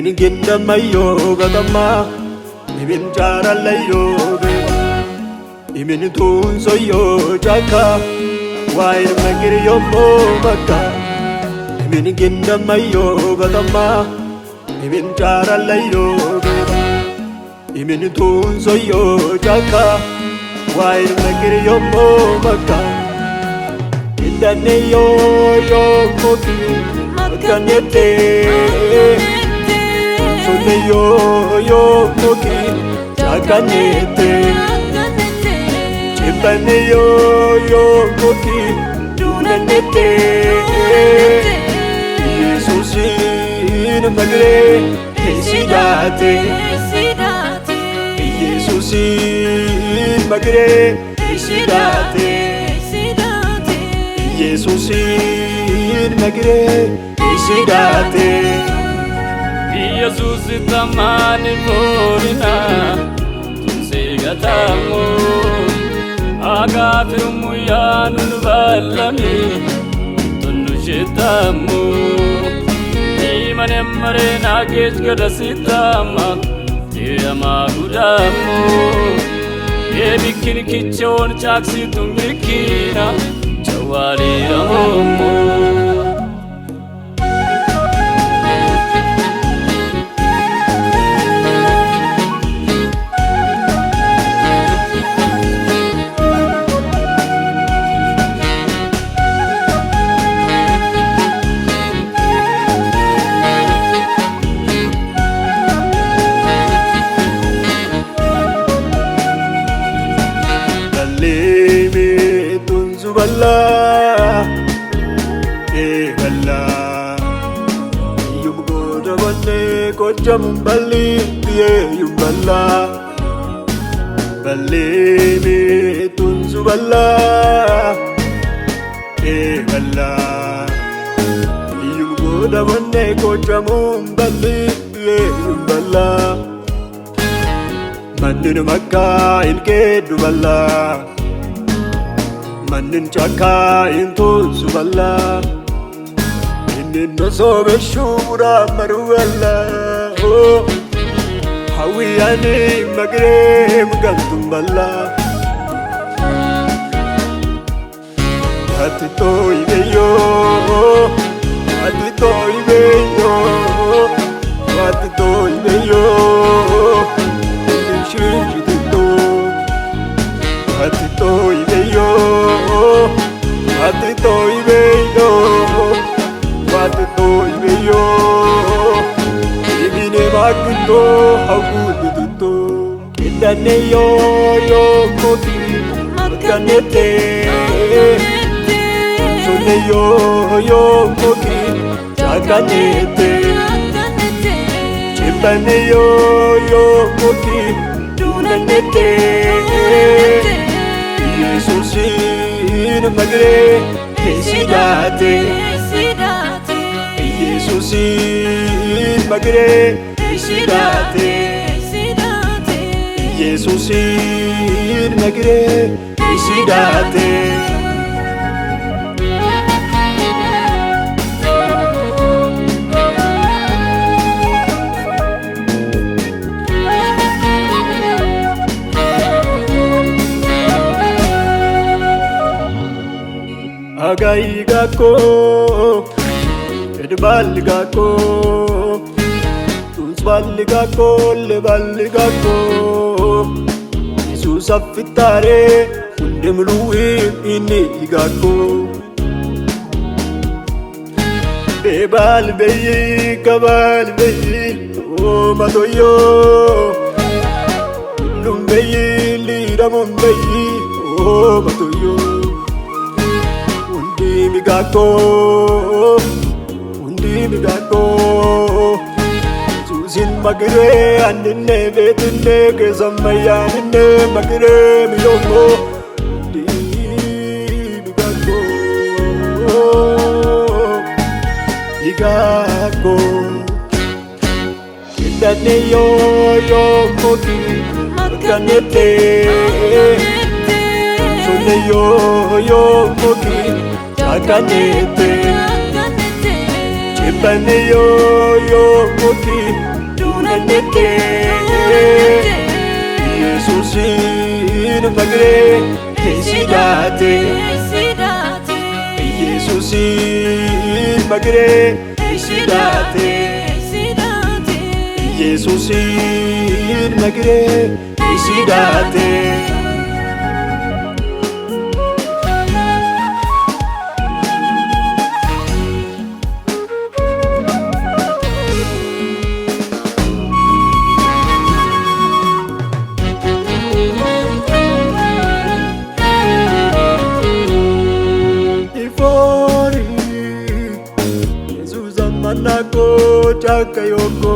Imin gindamayo gatama Imin charalayo Imin tunsoyo chaka Wair magiriyo mo maka Imin gindamayo gatama Imin charalayo Imin tunsoyo chaka Wair magiriyo mo maka Indane yo koki makanete Sone yo koki chakanete Chipane yo koki dunanete Yesusin magre esidate Yesusin magre esidate Yesusin magre esidate Jesus tamani morina Tunsigatamu Agafirumu yanun balami Tunushitamu Imanem marina gejgadasitama Tiyama gudamu Yebikin kichon chaksi tumikina Chawali ramu Balla balla yum goda banne kojam balli yum balla balle me tunzu balla balla yum goda banne kojam balli yum balla mandin makka ilke du balla Manin chaka into suballa Inin no sobe shura maruella Oh Hawi ani magrem gantumballa Atito ibeyo Atito ibeyo Atito ibeyo Shirito Atito ibeyo Atito ibeyo Atito ibeyo Ibine makito haguduto Indane yo koki makanete Sone yo koki chakanete Chipane yo koki dunanete Yesusin magre esidate Yesusin magre esidate Yesusin magre esidate Agai gako, edbal gako, tunsbal gako, lebal gako. Jesus afitare, undemluwi ini gako. Bebal beyi, kabal beyi, oh matoyo. Lum beyi, liramon beyi, oh matoyo. Undi migako Susin magre anne betune ke samayanne magre miyono Undi migako Igako Indane yo koki makanete Sone yo koki chakanete Chipane yo koki dunanete Yesusin magre Sidate Yesusin magre Sidate Yesusin magre Sidate Manako chakayoko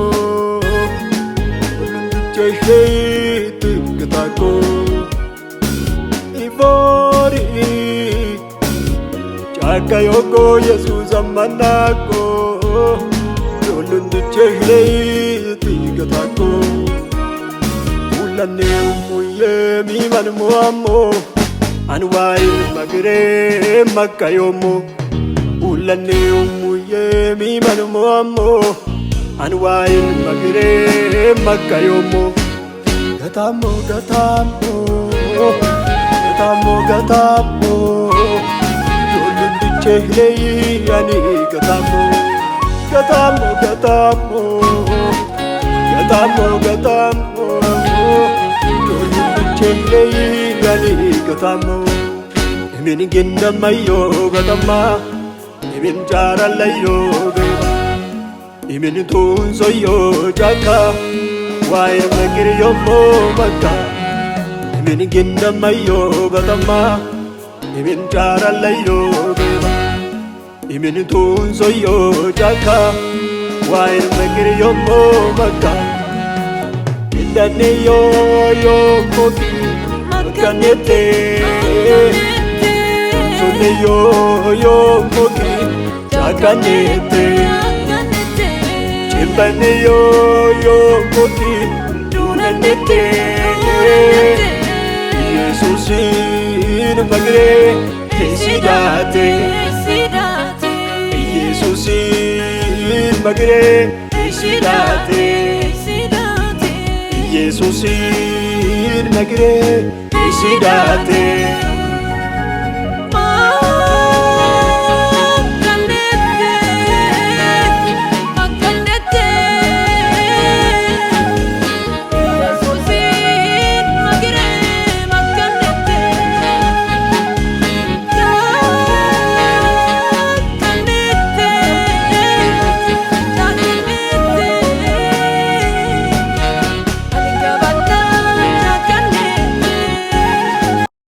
cheshit gatako Ivori chakayoko Jesus manako lulundu cheshit gatako ulane muye mi manmo amo anwai magre makayomo ulane mi manumo amo anwain magre makayomo gatamo yolundu chehlei ani gatamo yolundu chehlei ani gatamo min ginda mayo gatama Imin jara layo beba Imin tunso yo jaka Waya magiri yo mo bata Imin ginda mayo batama Imin jara layo beba Imin tunso yo jaka Waya magiri yo mo bata Indane yo koki Makanete Sone yo koki Chakanete Chimpane yo koki Dunanete Yesusin magre Sidate Yesusin magre Sidate Yesusin magre Sidate